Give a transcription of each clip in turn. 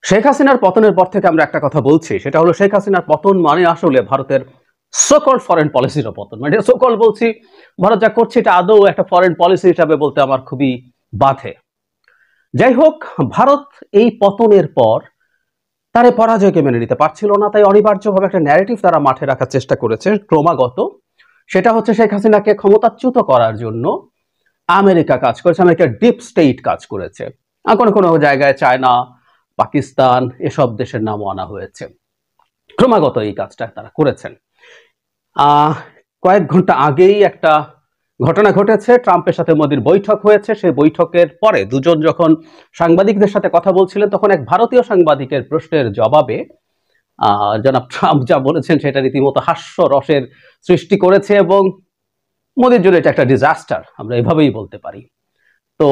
শেখ হাসিনার পতনের পর থেকে আমরা একটা কথা বলছি, সেটা হলো শেখ হাসিনার পতন মানে আসলে ভারতের সোকল ফরেন পলিসির পতন। মানে সোকল বলছি, ভারত যা করছে এটা আদৌ একটা ফরেন পলিসি হিসাবে বলতে আমার খুবই বাধে। যাই হোক, ভারত এই পতনের পর তার পরাজয়কে মেনে নিতে পারছিল না, তাই অনিবার্যভাবে একটা ন্যারেটিভ তারা মাঠে রাখার চেষ্টা করেছে ক্রমাগত। সেটা হচ্ছে শেখ হাসিনাকে ক্ষমতাচ্যুত করার জন্য আমেরিকা কাজ করেছে, আমেরিকার ডিপ স্টেট কাজ করেছে। আর কোনো কোনো জায়গায় চায়না, পাকিস্তান এসব দেশের নামও আনা হয়েছে। ক্রমাগত এই কাজটা তারা করেছেন। কয়েক ঘন্টা আগেই একটা ঘটনা ঘটেছে, ট্রাম্পের সাথে মোদির বৈঠক হয়েছে। সেই বৈঠকের পরে দুজন যখন সাংবাদিকদের সাথে কথা বলছিলেন, তখন এক ভারতীয় সাংবাদিকের প্রশ্নের জবাবে জনাব ট্রাম্প যা বলেছেন সেটা রীতিমতো হাস্যরসের সৃষ্টি করেছে, এবং মোদির জন্য এটা একটা ডিজাস্টার, আমরা এভাবেই বলতে পারি। তো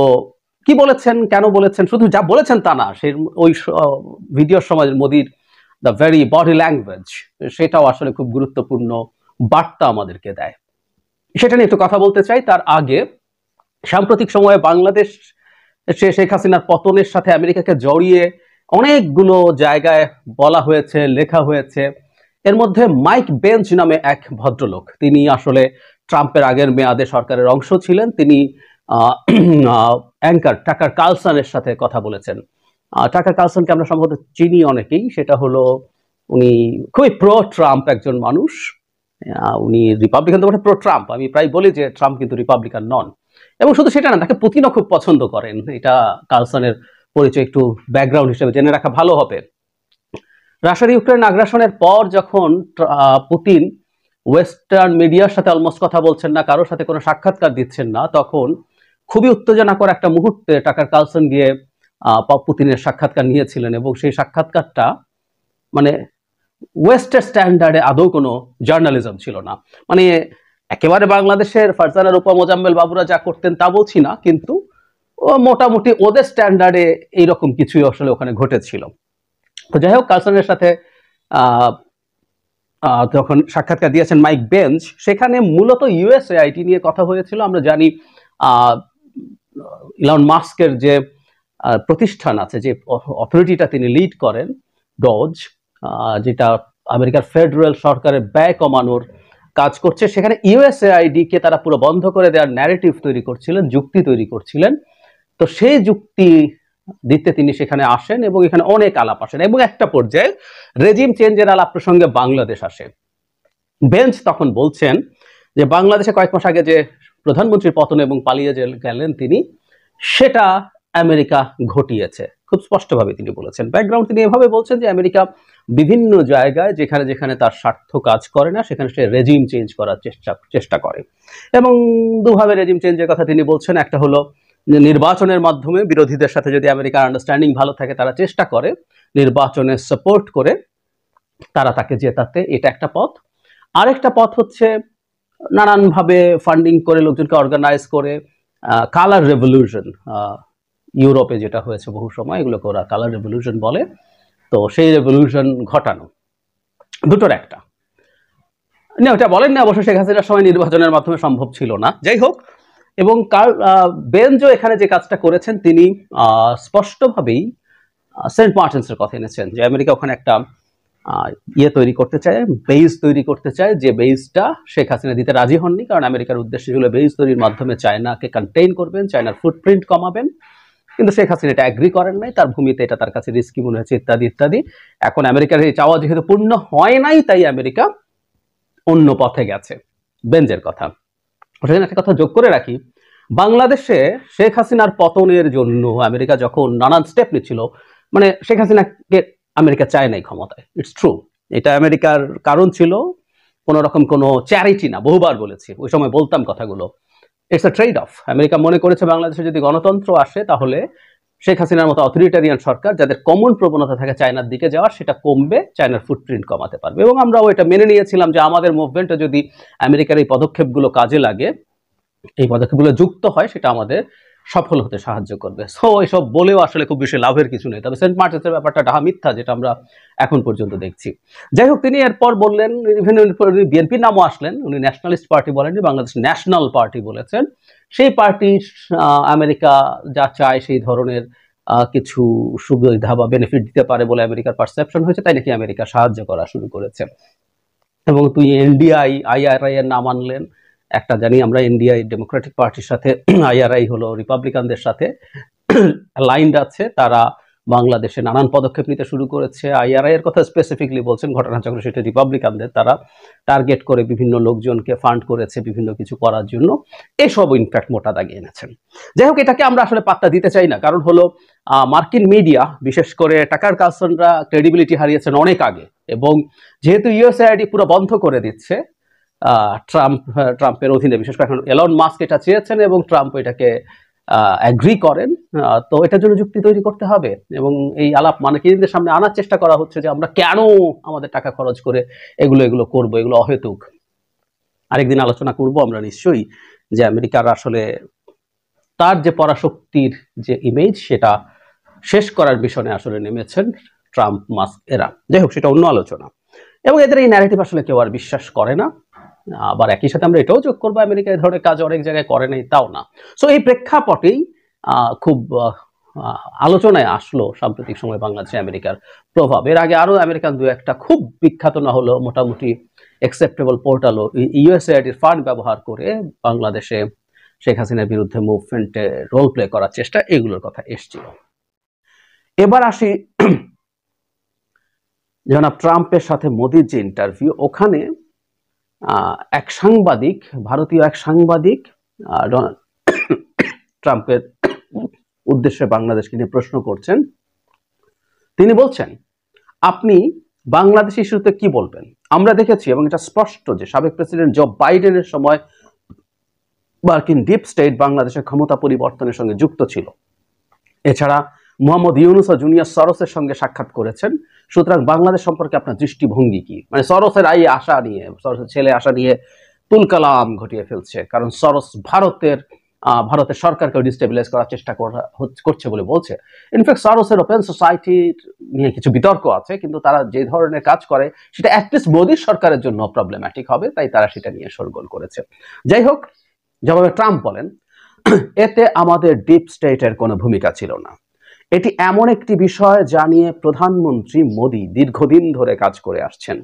কি বলেছেন, কেন বলেছেন, শুধু যা বলেছেন তা না, সেই ওই ভিডিওর সময় মোদির দ্য ভেরি বডি ল্যাঙ্গুয়েজ, সেটাও আসলে খুব গুরুত্বপূর্ণ বার্তা আমাদেরকে দেয়। সেটা নিয়ে একটু কথা বলতে চাই। তার আগে, সাম্প্রতিক সময়ে বাংলাদেশ শেখ হাসিনার পতনের সাথে আমেরিকাকে জড়িয়ে অনেকগুলো জায়গায় বলা হয়েছে, লেখা হয়েছে। এর মধ্যে মাইক বেঞ্চ নামে এক ভদ্রলোক, তিনি আসলে ট্রাম্পের আগের মেয়াদে সরকারের অংশ ছিলেন। তিনি অ্যাঙ্কার টাকার কার্লসনের সাথে কথা বলেছেন। টাকার কার্লসনকে আমরা সম্ভবত চিনি অনেকেই। সেটা হলো, উনি খুবই প্রো ট্রাম্প একজন মানুষ। উনি রিপাবলিকান তো প্রো ট্রাম্প, আমি প্রায় বলি যে ট্রাম্প কিন্তু রিপাবলিকান নন। এবং শুধু সেটা না, তাকে পুতিনও খুব পছন্দ করেন। এটা কার্লসনের পরিচয় একটু ব্যাকগ্রাউন্ড হিসেবে জেনে রাখা ভালো হবে। রাশিয়ার ইউক্রেন আগ্রাসনের পর যখন পুতিন ওয়েস্টার্ন মিডিয়ার সাথে অলমোস্ট কথা বলছেন না, কারোর সাথে কোনো সাক্ষাৎকার দিচ্ছেন না, তখন খুবই উত্তেজনাকর একটা মুহূর্তে টাকার কার্লসন গিয়ে পুতিনের সাক্ষাৎকার নিয়েছিলেন, এবং সেই সাক্ষাৎকারটা মানে ওয়েস্টের স্ট্যান্ডার্ডে আদৌ কোনো জার্নালিজম ছিল না। মানে একেবারে বাংলাদেশের ফারজানা রূপা, মোজাম্মেল বাবুরা যা করতেন তা বলছি না, কিন্তু মোটামুটি ওদের স্ট্যান্ডার্ডে এইরকম কিছুই আসলে ওখানে ঘটেছিল। তো যাই হোক, কার্লসনের সাথে যখন সাক্ষাৎকার দিয়েছেন মাইক বেঞ্চ, সেখানে মূলত ইউএসএআইটি নিয়ে কথা হয়েছিল। আমরা জানি ইলন মাস্কের যে প্রতিষ্ঠান আছে, যে অথরিটিটা তিনি লিড করেন, ডজ, যেটা আমেরিকার ফেডারেল সরকারের ব্যয় কমানোর কাজ করছে, সেখানে ইউএসএআইডি কে তারা পুরো বন্ধ করে দেওয়ার ন্যারেটিভ তৈরি করছিলেন, যুক্তি তৈরি করছিলেন। তো সেই যুক্তি দিতে তিনি সেখানে আসেন, এবং এখানে অনেক আলাপ আসেন, এবং একটা পর্যায়ে রেজিম চেঞ্জের আলাপ প্রসঙ্গে বাংলাদেশ আসে। বেঞ্চ তখন বলছেন যে বাংলাদেশে কয়েক মাস আগে যে প্রধানমন্ত্রীর পতন এবং পালিয়ে গেলেন তিনি, সেটা আমেরিকা ঘটিয়েছে। খুব স্পষ্টভাবে তিনি বলেছেন। ব্যাকগ্রাউন্ড তিনি এভাবে বলছেন যে আমেরিকা বিভিন্ন জায়গায় যেখানে যেখানে তার স্বার্থ কাজ করে না, সেখানে সে রেজিম চেঞ্জ করার চেষ্টা করে। এবং দুভাবে রেজিম চেঞ্জের কথা তিনি বলছেন। একটা হলো নির্বাচনের মাধ্যমে বিরোধীদের সাথে যদি আমেরিকার আন্ডারস্ট্যান্ডিং ভালো থাকে, তারা চেষ্টা করে নির্বাচনে সাপোর্ট করে তারা তাকে জেতাতে, এটা একটা পথ। আরেকটা পথ হচ্ছে নানানভাবে ফান্ডিং করে, লোকজনকে অর্গানাইজ করে কালার রেভলিউশন, ইউরোপে যেটা হয়েছে বহু সময়, এগুলোকে ওরা কালার রেভলিউশন বলে। তো সেই রেভলিউশন ঘটানো, দুটোর একটা। না, ওটা বলেন না, অবশ্য শেখ হাসিনার সময় নির্বাচনের মাধ্যমে সম্ভব ছিল না। যাই হোক, এবং বেঞ্জো এখানে যে কাজটা করেছেন, তিনি স্পষ্টভাবেই সেন্ট মার্টিনসের কথা এনেছেন, যে আমেরিকা ওখানে একটা তৈরি করতে চায়, বেস তৈরি করতে চায়, যে বেসটা শেখ হাসিনা দিতে রাজি হননি, কারণ আমেরিকার উদ্দেশ্য ছিল বেস তৈরির মাধ্যমে চায়নাকে কন্টেইন করবেন, চায়নার ফুটপ্রিন্ট কমাবেন। কিন্তু শেখ হাসিনা এটা অ্যাগ্রি করেন নাই, তার ভূমিতে এটা তার কাছে রিস্কি মনে হয়েছে, ইত্যাদি ইত্যাদি। এখন আমেরিকার এই চাওয়া যেহেতু পূর্ণ হয় নাই, তাই আমেরিকা অন্য পথে গেছে। বেঞ্জের কথা। সেখানে একটা কথা যোগ করে রাখি, বাংলাদেশে শেখ হাসিনার পতনের জন্য আমেরিকা যখন নানান স্টেপ নিচ্ছিল, মানে শেখ হাসিনাকে আমেরিকা চায় নাই ক্ষমতায়, ইটস ট্রু। এটা আমেরিকার কারণ ছিল কোনো রকম কোনো চ্যারিটি না, বহুবার বলেছি, ওই সময় বলতাম কথাগুলো। It's a trade of. America মনে করেছে বাংলাদেশে যদি গণতন্ত্র আসে, তাহলে শেখ হাসিনার মতো অথরিটারিয়ান সরকার, যাদের কমন প্রবণতা থাকে চায়নার দিকে যাওয়ার, সেটা কমবে, চায়নার ফুটপ্রিন্ট কমাতে পারবে। এবং আমরাও এটা মেনে নিয়েছিলাম যে আমাদের মুভমেন্টে যদি আমেরিকার এই পদক্ষেপগুলো কাজে লাগে, এই পদক্ষেপগুলো যুক্ত হয়, সেটা আমাদের সফল হতে সাহায্য করবে। সো এসব বলেও আসলে খুব বেশি লাভের কিছু নেই। তবে সেন্ট মার্টিনসের ব্যাপারটা ডাহা মিথ্যা, যেটা আমরা এখন পর্যন্ত দেখছি। যাই হোক, তিনি এরপর বললেন, বিএনপির নামও আসলেন, উনি ন্যাশনালিস্ট পার্টি বলেননি, বাংলাদেশ ন্যাশনাল পার্টি বলেছেন। সেই পার্টি আমেরিকা যা চায় সেই ধরনের কিছু সুবিধা বা বেনিফিট দিতে পারে বলে আমেরিকার পারসেপশন হয়েছে, তাই নাকি আমেরিকা সাহায্য করা শুরু করেছে। এবং তুই এনডিআই আইআরআই এর নাম আনলেন, একটা জানি আমরা এনডিআই ডেমোক্রেটিক পার্টির সাথে, আইআরআই হলো রিপাবলিকানদের সাথে লাইন্ড আছে, তারা বাংলাদেশে নানান পদক্ষেপ নিতে শুরু করেছে। আইআরআই এর কথা স্পেসিফিকলি বলছেন, ঘটনাচক্র সেটা রিপাবলিকানদের, তারা টার্গেট করে বিভিন্ন লোকজনকে ফান্ড করেছে বিভিন্ন কিছু করার জন্য, এসব ইনফ্যাক্ট মোটা দাগে এনেছেন। যাই হোক, এটাকে আমরা আসলে পাত্তা দিতে চাই না, কারণ হলো মার্কিন মিডিয়া বিশেষ করে টাকার কার্লসনরা ক্রেডিবিলিটি হারিয়েছেন অনেক আগে, এবং যেহেতু ইউএসএআইডি পুরো বন্ধ করে দিচ্ছে ট্রাম্পের অধীনে, বিশেষ করে এখন এলন মাস্ক এটা চেয়েছেন এবং ট্রাম্প এটাকে অ্যাগ্রি করেন, তো এটার জন্য যুক্তি তৈরি করতে হবে এবং এই আলাপ মার্কিনদের সামনে আনার চেষ্টা করা হচ্ছে যে আমরা কেন আমাদের টাকা খরচ করে এগুলো করবো, এগুলো অহেতুক। আরেকদিন আলোচনা করব আমরা নিশ্চয়ই যে আমেরিকার আসলে তার যে পরাশক্তির যে ইমেজ সেটা শেষ করার মিশনে আসলে নেমেছেন ট্রাম্প মাস্ক এরা। যাই হোক, সেটা অন্য আলোচনা। এবং এদের এই ন্যারেটিভ আসলে কেউ আর বিশ্বাস করে না। আবার একই সাথে আমরা এটাও যোগ করবো, আমেরিকা এই ধরনের কাজ অনেক জায়গায় করে নাই, তাও না। সো এই প্রেক্ষাপটেই খুব আলোচনায় আসলো সাম্প্রতিক সময় বাংলাদেশে আমেরিকার প্রভাব। এর আগে আরো আমেরিকান দু একটা খুব বিখ্যাত না হলো মোটামুটি অ্যাকসেপ্টেবল পোর্টালও ইউএসএআইডির ফান্ড ব্যবহার করে বাংলাদেশে শেখ হাসিনার বিরুদ্ধে মুভমেন্টে রোল প্লে করার চেষ্টা, এগুলোর কথা এসছিল। এবার আসি জনাব ট্রাম্পের সাথে মোদির যে ইন্টারভিউ, ওখানে এক সাংবাদিক, ভারতীয় এক সাংবাদিক ডোনাল্ড ট্রাম্পের উদ্দেশ্যে বাংলাদেশকে নিয়ে প্রশ্ন করছেন। তিনি বলছেন, আপনি বাংলাদেশ ইস্যুতে কি বলবেন? আমরা দেখেছি এবং এটা স্পষ্ট যে সাবেক প্রেসিডেন্ট জো বাইডেনের সময় মার্কিন ডিপ স্টেট বাংলাদেশের ক্ষমতা পরিবর্তনের সঙ্গে যুক্ত ছিল। এছাড়া মোহাম্মদ ইউনুস ও জুনিয়র সরোসের সঙ্গে সাক্ষাৎ করেছেন। সুতরাং বাংলাদেশ সম্পর্কে আপনার দৃষ্টিভঙ্গি কি? মানে সরোসের আশা নিয়ে, সরোসের ছেলে আশা নিয়ে তুলকালাম ঘটিয়ে ফেলছে, কারণ সরোস ভারতের সরকারকে ডিস্টেবিলাইজ করার চেষ্টা করছে বলে বলছে। ইনফ্যাক্ট সরোসের ওপেন সোসাইটির নিয়ে কিছু বিতর্ক আছে, কিন্তু তারা যে ধরনের কাজ করে সেটা অ্যাটলিস্ট মোদীর সরকারের জন্য প্রবলেম্যাটিক হবে, তাই তারা সেটা নিয়ে শোরগোল করেছে। যাই হোক, জবাবে ট্রাম্প বলেন, এতে আমাদের ডিপ স্টেটের কোনো ভূমিকা ছিল না। এটি এমন একটি বিষয় যা নিয়ে প্রধানমন্ত্রী মোদী দীর্ঘদিন ধরে কাজ করে আসছেন।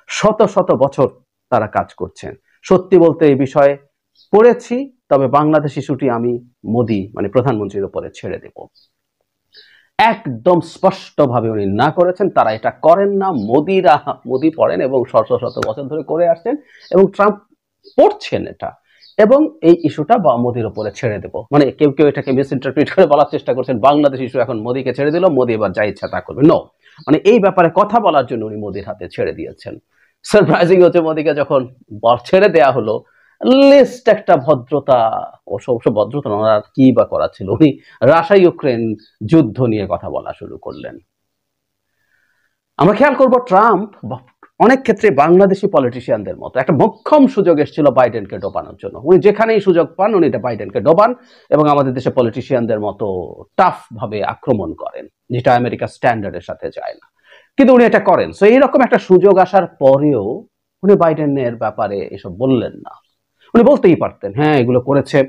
শত শত বছর তারা কাজ করছেন। সত্যি বলতে এই বিষয়ে পড়েছি, তবে বাংলাদেশ ইস্যুটি আমি মোদী মানে প্রধানমন্ত্রীর উপরে ছেড়ে দেব। একদম স্পষ্টভাবে উনি না করেছেন, তারা এটা করেন না। মোদী পড়েন এবং শত শত বছর ধরে করে আসছেন এবং ট্রাম্প পড়ছেন এটা, এবং এই ইস্যুটা মোদীর উপরে ছেড়ে দেব। মানে কেউ কেউ এটাকে মিস ইন্টারপ্রিট করে বলার চেষ্টা করছেন বাংলাদেশ ইস্যু এখন মোদীকে ছেড়ে দিল, মোদী এবার যা ইচ্ছা তা করবে। নো, মানে এই ব্যাপারে কথা বলার জন্য উনি মোদীর হাতে ছেড়ে দিয়েছেন। সারপ্রাইজিং হচ্ছে, মোদীকে যখন ছেড়ে দেয়া হলো, লিস্ট একটা ভদ্রতা, অবশ্য ভদ্রতা ওনার কি বা করা ছিল, উনি রাশিয়া ইউক্রেন যুদ্ধ নিয়ে কথা বলা শুরু করলেন। আমরা খেয়াল করবো ট্রাম্প অনেক ক্ষেত্রে বাংলাদেশি পলিটিশিয়ানদের মতো একটা মোক্ষম সুযোগ এসেছিল বাইডেনকে ডোবানোর জন্য। উনি যেখানেই সুযোগ পান উনি এটা বাইডেনকে ডোবান এবং আমাদের দেশে পলিটিশিয়ানদের মতো টাফ ভাবে আক্রমণ করেন, যেটা আমেরিকার স্ট্যান্ডার্ডের সাথে যায় না, কিন্তু উনি এটা করেন। সো এইরকম একটা সুযোগ আসার পরেও উনি বাইডেনের ব্যাপারে এসব বললেন না। উনি বলতেই পারতেন, হ্যাঁ এগুলো করেছে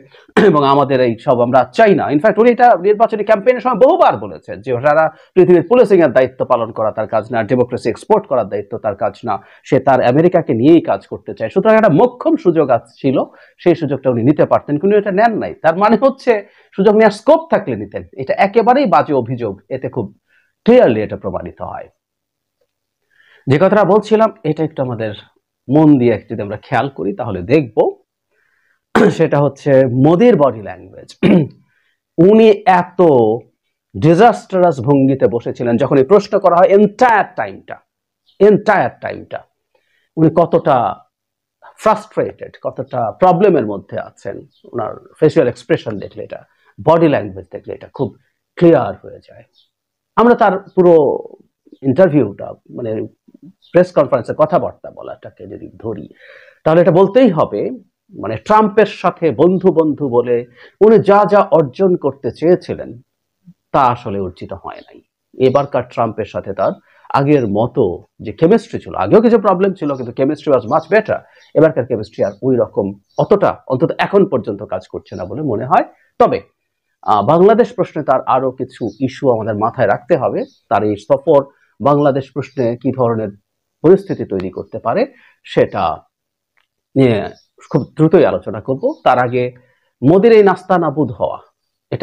এবং আমাদের এই সব আমরা চাই না। ইনফ্যাক্ট উনি এটা নির্বাচনী ক্যাম্পেইনের সময় বহুবার বলেছেন যে যারা পৃথিবীর পুলিশিং এর দায়িত্ব পালন করা তার কাজ না, ডেমোক্রেসি এক্সপোর্ট করার দায়িত্ব তার কাজ না, সে তার আমেরিকাকে নিয়েই কাজ করতে চায়। সুতরাং একটা মোক্ষম সুযোগ ছিল, সেই সুযোগটা উনি নিতে পারতেন, কিন্তু এটা নেন নাই। তার মানে হচ্ছে সুযোগ নেওয়ার স্কোপ থাকলে নিতেন। এটা একেবারেই বাজে অভিযোগ, এতে খুব ক্লিয়ারলি এটা প্রমাণিত হয়। যে কথাটা বলছিলাম এটা একটু আমাদের মন দিয়ে যদি আমরা খেয়াল করি তাহলে দেখব, সেটা হচ্ছে মোদির বডি ল্যাঙ্গুয়েজ। উনি এত ডিজাস্টারাস ভঙ্গিতে বসেছিলেন যখন এই প্রশ্ন করা হয়, এন্টায়ার টাইমটা উনি কতটা ফ্রাস্ট্রেটেড, কতটা প্রবলেমের মধ্যে আছেন, ওনার ফেসিয়াল এক্সপ্রেশন দেখলে, এটা বডি ল্যাঙ্গুয়েজ দেখলে এটা খুব ক্লিয়ার হয়ে যায়। আমরা তার পুরো ইন্টারভিউটা মানে প্রেস কনফারেন্সে কথাবার্তা বলাটাকে যদি ধরি তাহলে এটা বলতেই হবে, মানে ট্রাম্পের সাথে বন্ধু বলে উনি যা যা অর্জন করতে চেয়েছিলেন তা আসলে অর্জিত হয় নাই। এবারকার ট্রাম্পের সাথে তার আগের মতো যে কেমিস্ট্রি ছিল, আগেও কিছু প্রবলেম ছিল কিন্তু কেমিস্ট্রি ওয়াজ মাচ বেটার। এবারকার কেমিস্ট্রি আর ওই রকম অতটা অন্তত এখন পর্যন্ত কাজ করছে না বলে মনে হয়। তবে বাংলাদেশ প্রশ্নে তার আরো কিছু ইস্যু আমাদের মাথায় রাখতে হবে। তার এই সফর বাংলাদেশ প্রশ্নে কি ধরনের পরিস্থিতি তৈরি করতে পারে সেটা নিয়ে খুব দ্রুতই আলোচনা করব। তার আগে মোদির এই নাস্তা নাবুদ হওয়া